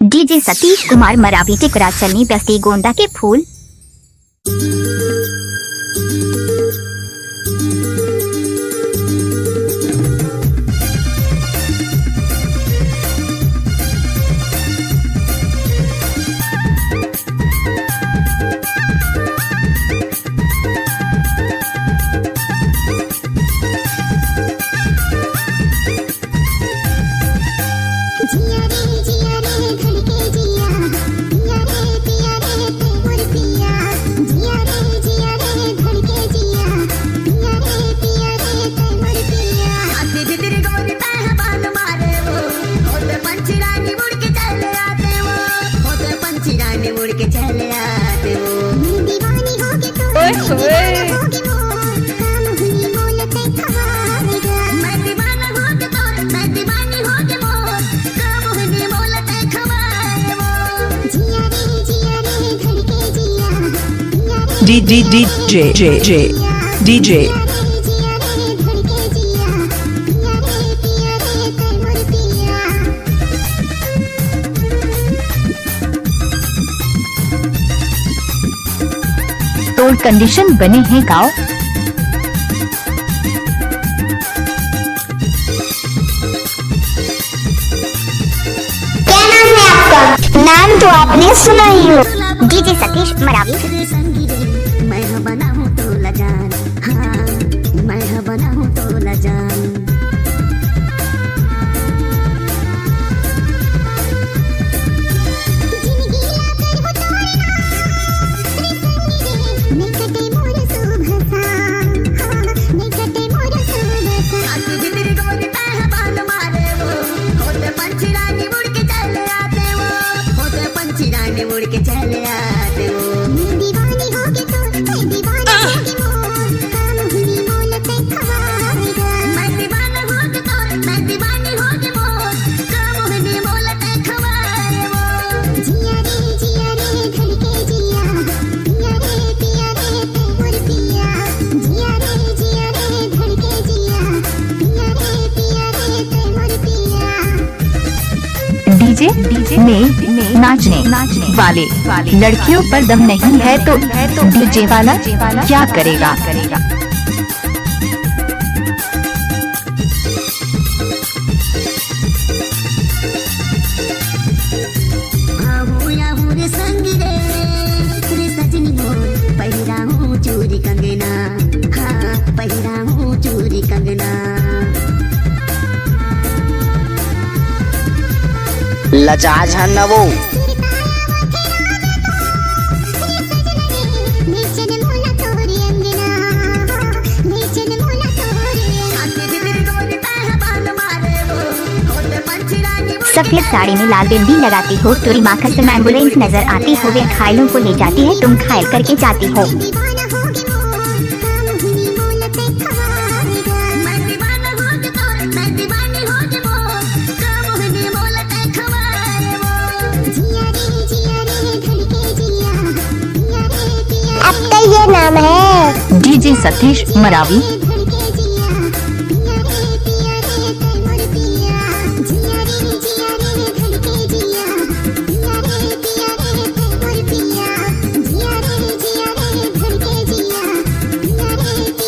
DJ Satish Kumar Maravi Tikra चलनी बस्ती गोंदा के फूल। DJ तोड़ कंडीशन बने हैं गाँव। क्या नाम है आपका? नाम तो आपने सुना ही हो। डीजे सतीश मरावी। मैं बना हूँ तो लजान, हाँ मैं बना हूँ तो लजान। मुड़ के चले आते वो दीवानी हो गए तो मैं दीवानी हो गई मोर काम हुई मोलते खवाएगा। मैं दीवाना हो गई तो मैं दीवानी हो गई मोर काम हुई मोलते खवाए वो। जिया रे धड़के जिया पिया रे ते मोर पिया। जिया रे धड़के जिया पिया रे ते मोर पिया। डीजे में नाचने वाले लड़कियों पर दम नहीं है तो डीजे वाला क्या करेगा। संग रे सजनी मोर पहिरा हूँ चूरी कंगना, हाँ पहिरा हूँ चूरी कंगना। लजाज है न वो सफेद साड़ी में लाल बिंदी लगाती हो, तुरी माखस से एम्बुलेंस नजर आती हो, वे घायलों को ले जाती है, तुम घायल करके जाती हो। आपका ये नाम है? डीजे सतीश मरावी।